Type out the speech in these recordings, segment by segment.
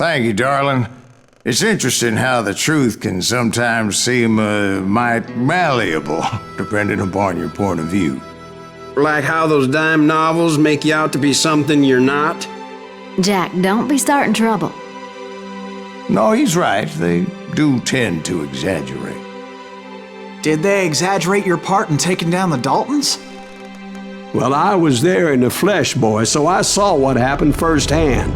Thank you, darling. It's interesting how the truth can sometimes seem might malleable, depending upon your point of view. Like how those dime novels make you out to be something you're not? Jack, don't be starting trouble. No, he's right. They do tend to exaggerate. Did they exaggerate your part in taking down the Daltons? Well, I was there in the flesh, boy, so I saw what happened firsthand.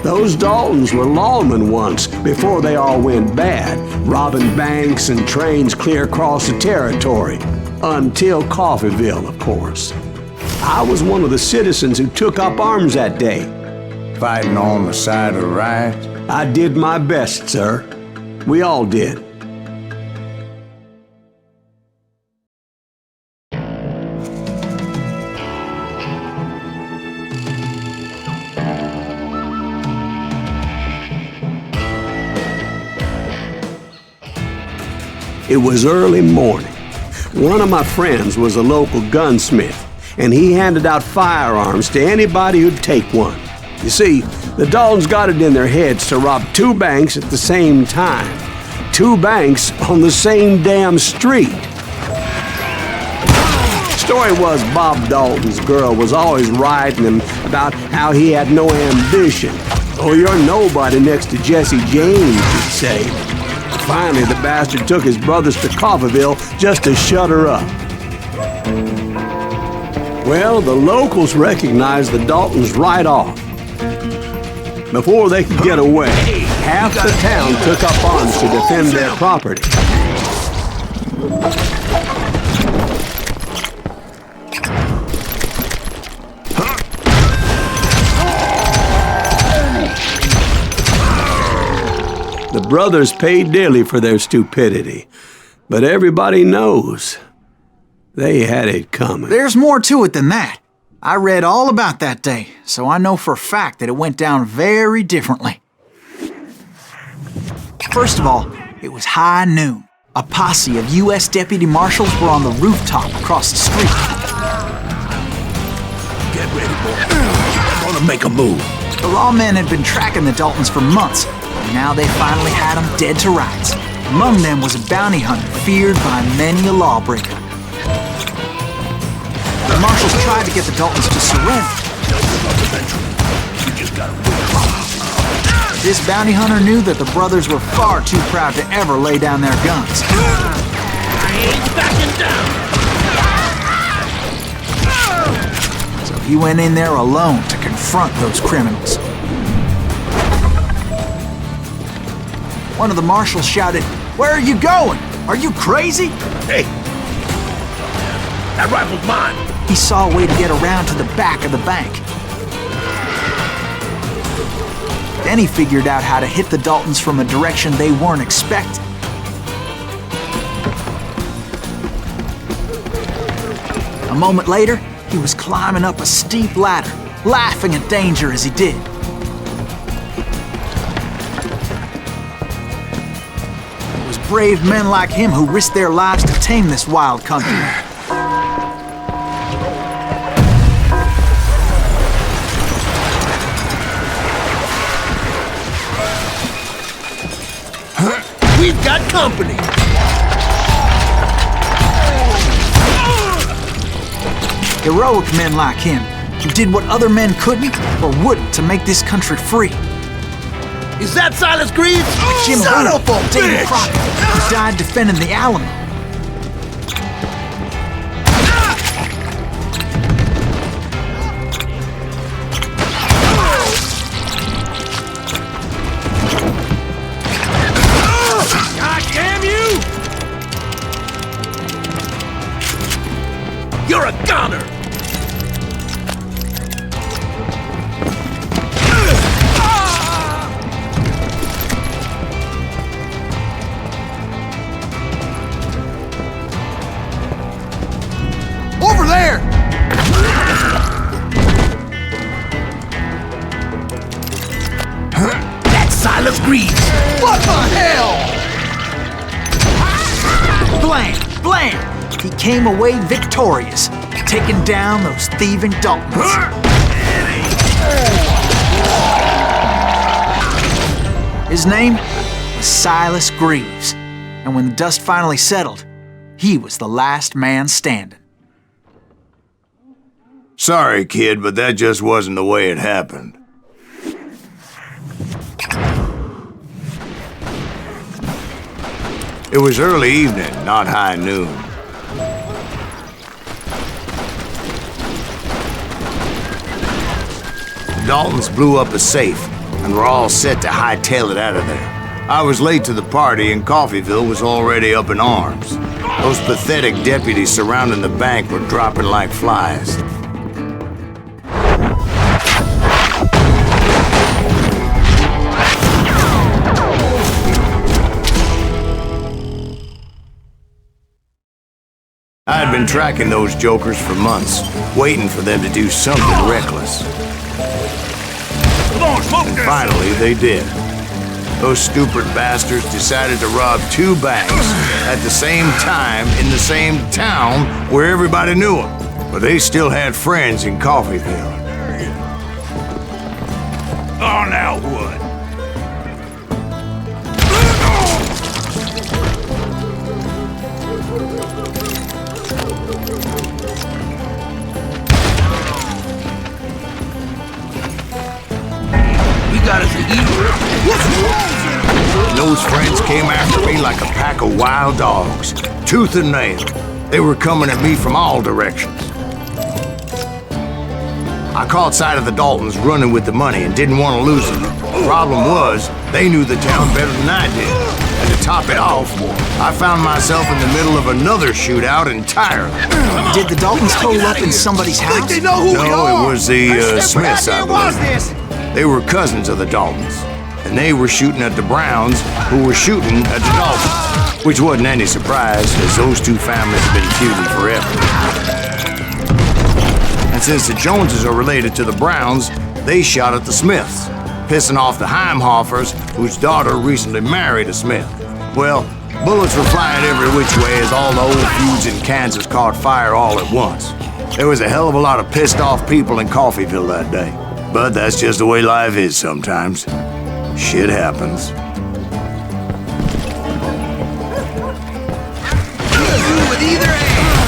Those Daltons were lawmen once, before they all went bad, robbing banks and trains clear across the territory. Until Coffeeville, of course. I was one of the citizens who took up arms that day. Fighting on the side of right? I did my best, sir. We all did. It was early morning. One of my friends was a local gunsmith, and he handed out firearms to anybody who'd take one. You see, the Daltons got it in their heads to rob 2 banks at the same time. 2 banks on the same damn street. Story was Bob Dalton's girl was always writing him about how he had no ambition. Oh, you're nobody next to Jesse James, he'd say. Finally, the bastard took his brothers to Coffeeville just to shut her up. Well, the locals recognized the Daltons right off. Before they could get away, half the town took up arms to defend their property. The brothers paid dearly for their stupidity, but everybody knows they had it coming. There's more to it than that. I read all about that day, so I know for a fact that it went down very differently. First of all, it was high noon. A posse of U.S. deputy marshals were on the rooftop across the street. Get ready, boy. I'm gonna make a move. The lawmen had been tracking the Daltons for months, and now they finally had them dead to rights. Among them was a bounty hunter feared by many a lawbreaker. The marshals tried to get the Daltons to surrender. This bounty hunter knew that the brothers were far too proud to ever lay down their guns. I ain't backing down. So he went in there alone to confront those criminals. One of the marshals shouted, "Where are you going? Are you crazy?" Hey, that rifle's mine. He saw a way to get around to the back of the bank. Then he figured out how to hit the Daltons from a direction they weren't expecting. A moment later, he was climbing up a steep ladder, laughing at danger as he did. It was brave men like him who risked their lives to tame this wild country. We've got company. Heroic men like him, who did what other men couldn't or wouldn't to make this country free. Is that Silas Greaves? Jim Son Booth, of a David bitch! Crockett, who died defending the Alamo. God damn you! You're a goner! Over there! That's Silas Greaves! What the hell? Blam! Blam! he came away victorious, taking down those thieving Daltons. His name was Silas Greaves, and when the dust finally settled, he was the last man standing. Sorry, kid, but that just wasn't the way it happened. It was early evening, not high noon. The Daltons blew up a safe, and were all set to hightail it out of there. I was late to the party, and Coffeyville was already up in arms. Those pathetic deputies surrounding the bank were dropping like flies. I had been tracking those jokers for months, waiting for them to do something reckless. And finally, they did. Those stupid bastards decided to rob 2 banks at the same time in the same town where everybody knew them. But they still had friends in Coffeyville. Oh, now what? Got us a hero. And those friends came after me like a pack of wild dogs, tooth and nail. They were coming at me from all directions. I caught sight of the Daltons running with the money and didn't want to lose them. The problem was, they knew the town better than I did. And to top it off, I found myself in the middle of another shootout entirely. Did the Daltons hole up in somebody's house? Like they know who we are. No, it was the Smiths, I believe. They were cousins of the Daltons, and they were shooting at the Browns, who were shooting at the Daltons. Which wasn't any surprise, as those 2 families have been feuding forever. And since the Joneses are related to the Browns, they shot at the Smiths, pissing off the Heimhoffers, whose daughter recently married a Smith. Well, bullets were flying every which way as all the old feuds in Kansas caught fire all at once. There was a hell of a lot of pissed off people in Coffeyville that day. But that's just the way life is sometimes. Shit happens. With either hand.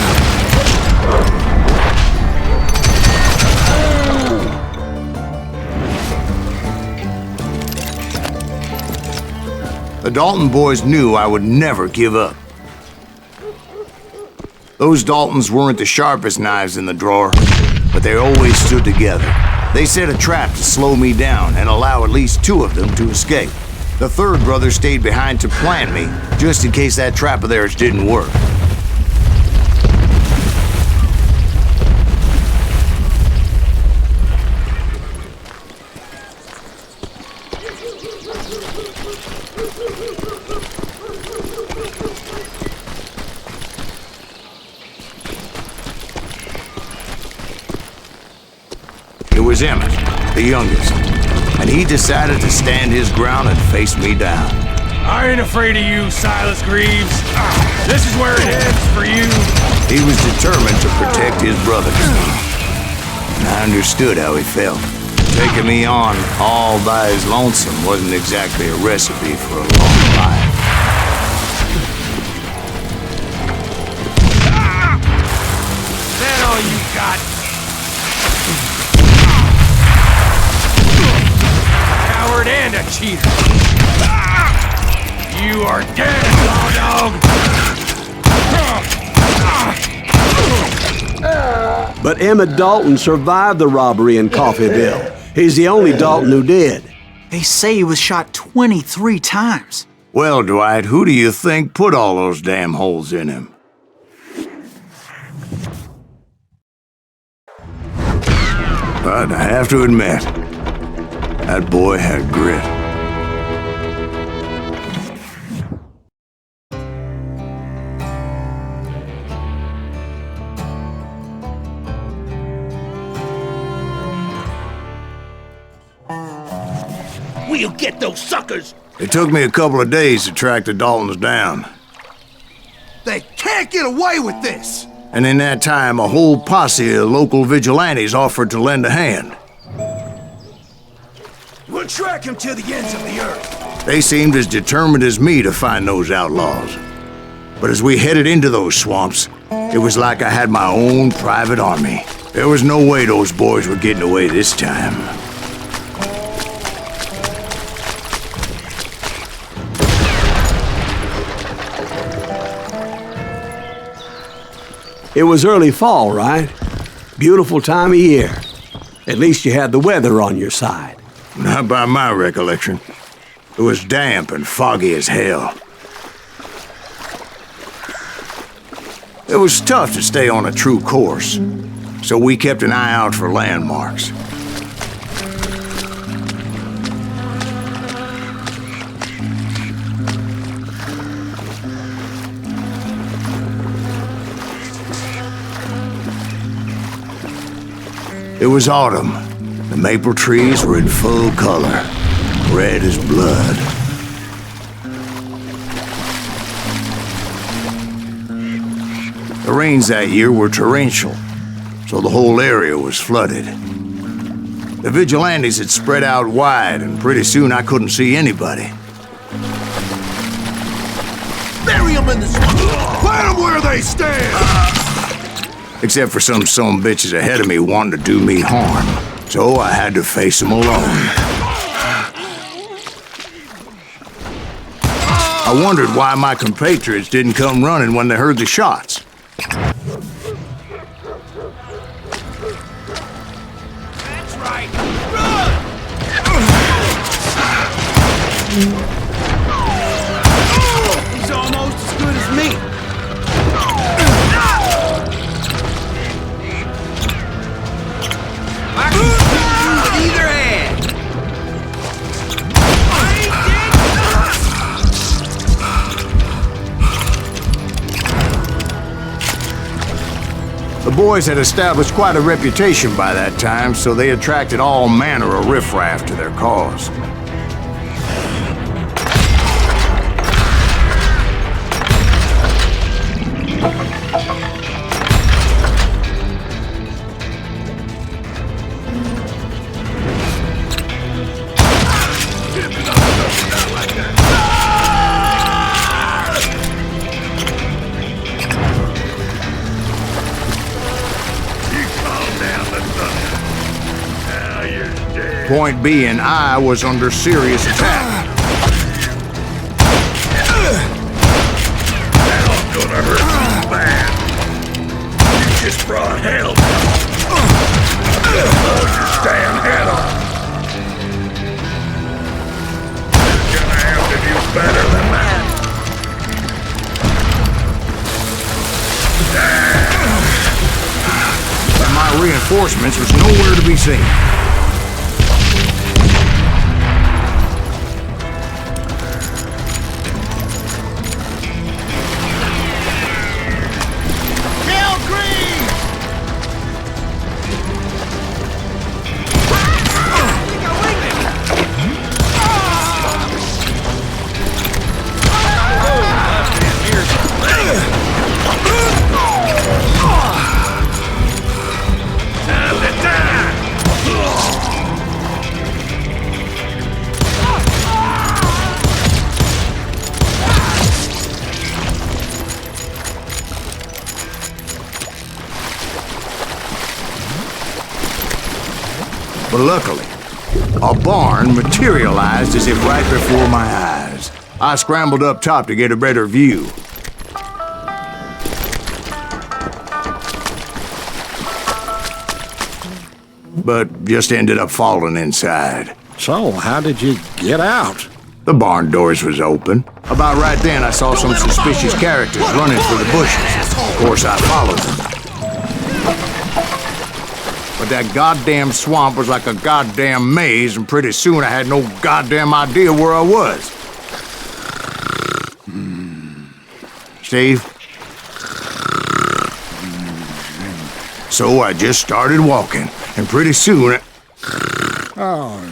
The Dalton boys knew I would never give up. Those Daltons weren't the sharpest knives in the drawer, but they always stood together. They set a trap to slow me down and allow at least 2 of them to escape. The 3rd brother stayed behind to plant me, just in case that trap of theirs didn't work. It was Emmett, the youngest, and he decided to stand his ground and face me down. I ain't afraid of you, Silas Greaves. This is where it ends for you. He was determined to protect his brothers. And I understood how he felt. Taking me on all by his lonesome wasn't exactly a recipe for a long life. Is that all you got? Coward and a cheater. You are dead, dog. But Emmett Dalton survived the robbery in Coffeyville. He's the only Dalton who did. They say he was shot 23 times. Well, Dwight, who do you think put all those damn holes in him? But I have to admit, that boy had grit. We'll get those suckers. It took me a couple of days to track the Daltons down. They can't get away with this! And in that time, a whole posse of local vigilantes offered to lend a hand. We'll track him to the ends of the earth. They seemed as determined as me to find those outlaws. But as we headed into those swamps, it was like I had my own private army. There was no way those boys were getting away this time. It was early fall, right? Beautiful time of year. At least you had the weather on your side. Not by my recollection. It was damp and foggy as hell. It was tough to stay on a true course, so we kept an eye out for landmarks. It was autumn. The maple trees were in full color, red as blood. The rains that year were torrential, so the whole area was flooded. The vigilantes had spread out wide, and pretty soon I couldn't see anybody. Bury them in the swamp! Plant them where they stand! Except for some bitches ahead of me wanting to do me harm. So I had to face them alone. I wondered why my compatriots didn't come running when they heard the shots. That's right! Run! He's almost as good as me. I can shoot you with either hand. The boys had established quite a reputation by that time, so they attracted all manner of riffraff to their cause. Point being, I was under serious attack. That's gonna hurt you bad. You just brought hell. Hold your damn head on. You're gonna have to do better than that. But my reinforcements was nowhere to be seen. But luckily, a barn materialized as if right before my eyes. I scrambled up top to get a better view. But just ended up falling inside. So, how did you get out? The barn doors was open. About right then, I saw some suspicious characters running for the bushes. Of course, I followed them. But that goddamn swamp was like a goddamn maze, and pretty soon I had no goddamn idea where I was. Steve? So I just started walking, and pretty soon... Oh.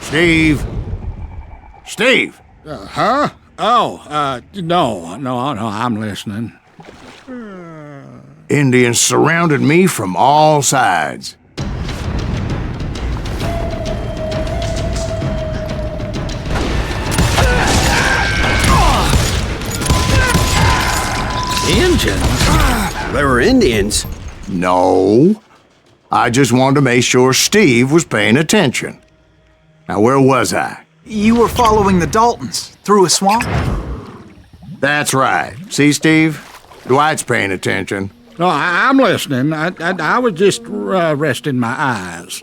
Steve? Steve! Huh? Oh, no, I'm listening. Indians surrounded me from all sides. Indians? They were Indians. No. I just wanted to make sure Steve was paying attention. Now, where was I? You were following the Daltons through a swamp? That's right. See, Steve? Dwight's paying attention. No, I'm listening. I was just resting my eyes.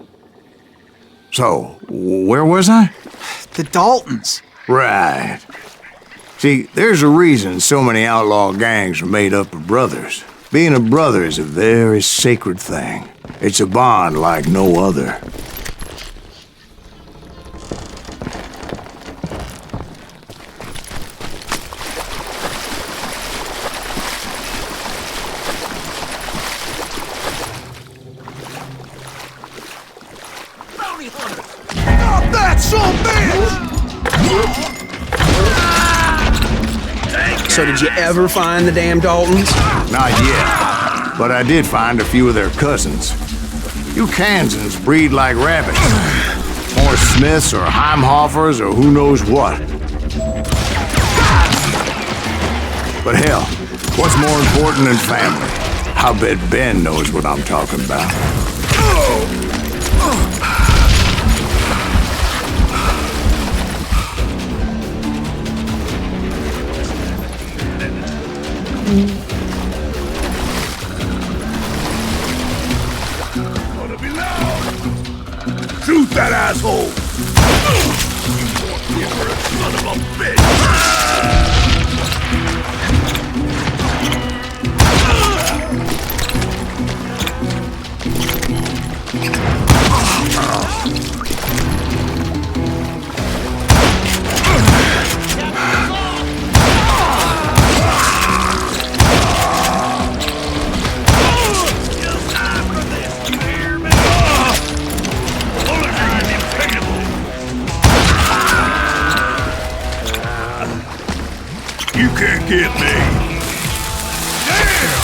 So, where was I? The Daltons. Right. See, there's a reason so many outlaw gangs are made up of brothers. Being a brother is a very sacred thing. It's a bond like no other. So did you ever find the damn Daltons? Not yet, but I did find a few of their cousins. You Kansans breed like rabbits. More Smiths or Heimhoffers or who knows what. But hell, what's more important than family? I bet Ben knows what I'm talking about. Shoot that asshole! You son of a bitch! You can't get me! Damn!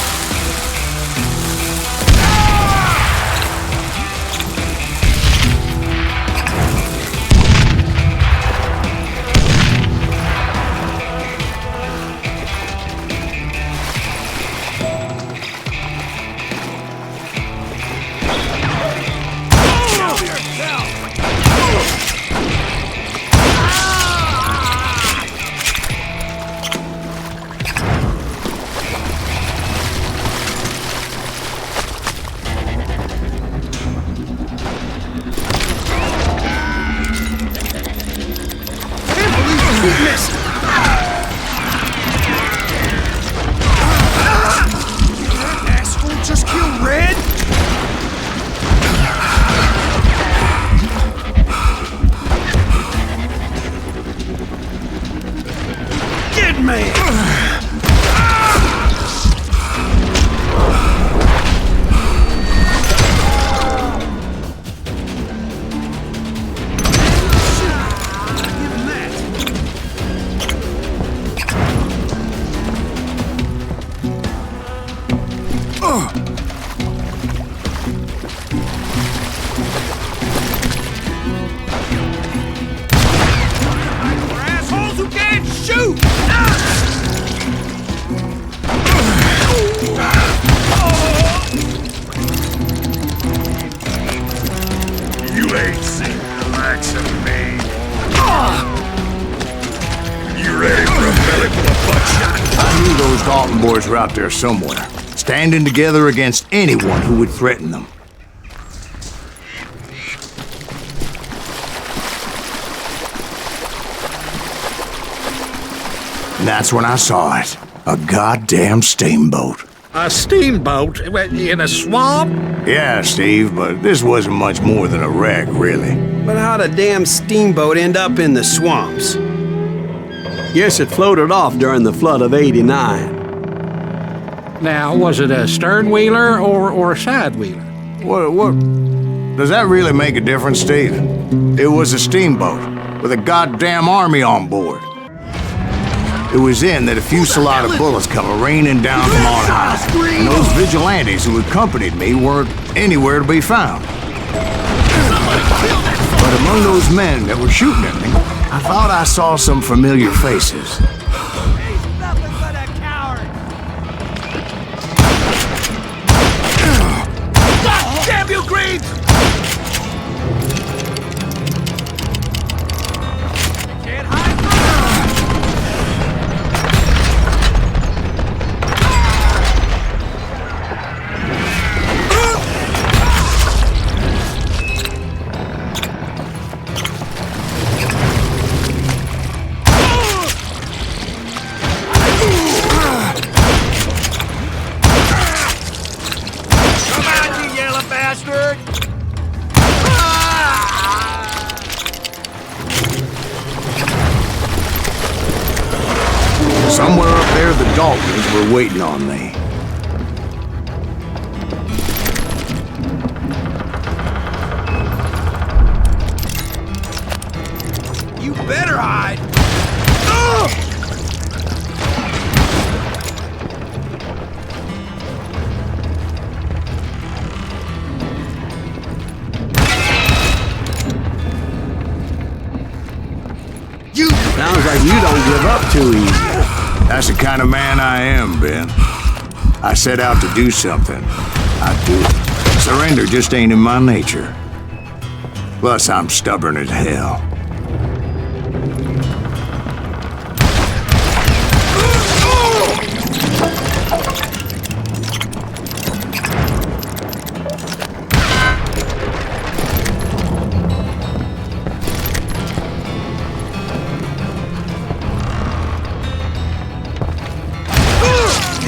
Dalton boys were out there somewhere, standing together against anyone who would threaten them. And that's when I saw it. A goddamn steamboat. A steamboat in a swamp? Yeah, Steve, but this wasn't much more than a wreck, really. But how'd a damn steamboat end up in the swamps? Guess it floated off during the flood of '89. Now, was it a stern wheeler or a side wheeler? Does that really make a difference, Steve? It was a steamboat with a goddamn army on board. It was then that a fusillade of bullets come raining down from on high, and those vigilantes who accompanied me weren't anywhere to be found. But among those men that were shooting at me, I thought I saw some familiar faces. He's nothing but a coward! God damn you, Greaves! Can't hide from Somewhere up there, the Daltons were waiting on me. You better hide! Sounds like you don't give up too easy. That's the kind of man I am, Ben. I set out to do something. I do it. Surrender just ain't in my nature. Plus, I'm stubborn as hell.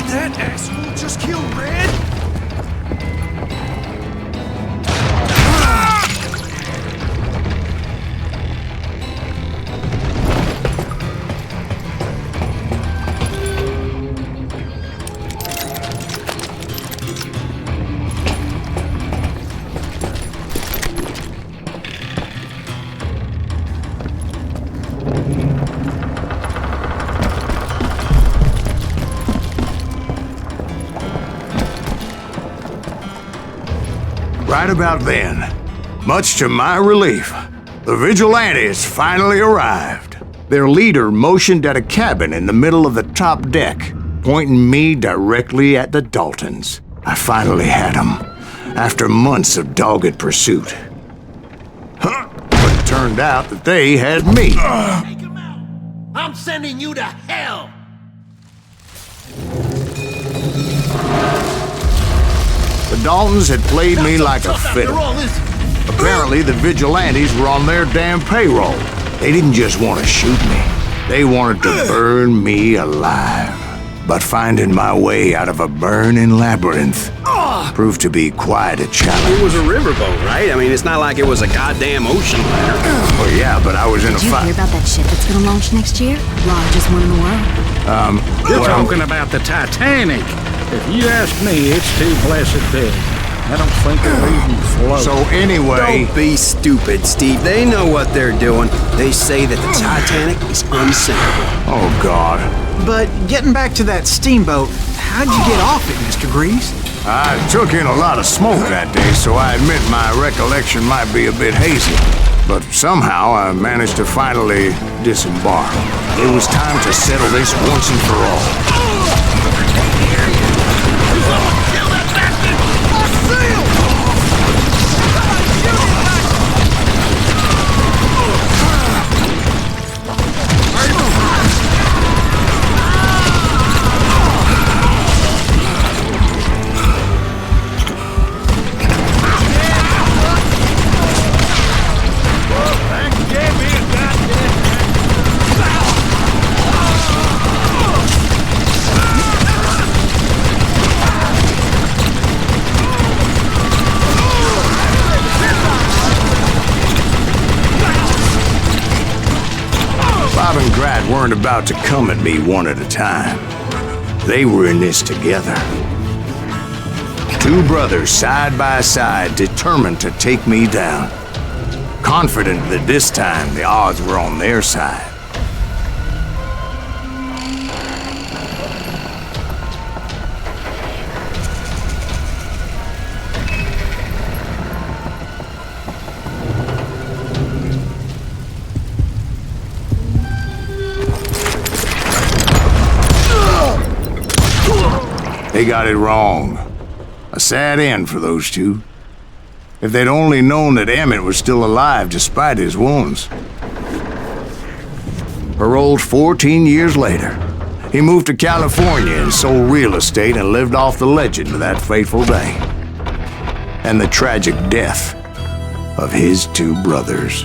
That asshole just killed Red? Right about then, much to my relief, the vigilantes finally arrived. Their leader motioned at a cabin in the middle of the top deck, pointing me directly at the Daltons. I finally had them, after months of dogged pursuit. But it turned out that they had me. Take him out! I'm sending you to hell! The Daltons had played me like a fiddle. Apparently, the vigilantes were on their damn payroll. They didn't just want to shoot me. They wanted to burn me alive. But finding my way out of a burning labyrinth proved to be quite a challenge. It was a riverboat, right? I mean, it's not like it was a goddamn ocean liner. Well, yeah, but I was in a Did you fight. hear about that ship that's gonna launch next year? Largest one in the world. You're well, talking about the Titanic. If you ask me, it's too blessed big. I don't think it'll even float. So anyway, Don't be stupid, Steve. They know what they're doing. They say that the Titanic is unsinkable. oh God. But getting back to that steamboat, how'd you get off it, Mr. Greaves? I took in a lot of smoke that day, so I admit my recollection might be a bit hazy. But somehow I managed to finally disembark. It was time to settle this once and for all. Weren't about to come at me one at a time. They were in this together. Two brothers side by side, determined to take me down. Confident that this time the odds were on their side. They got it wrong. A sad end for those two. If they'd only known that Emmett was still alive despite his wounds. Paroled 14 years later, he moved to California and sold real estate and lived off the legend of that fateful day. And the tragic death of his two brothers.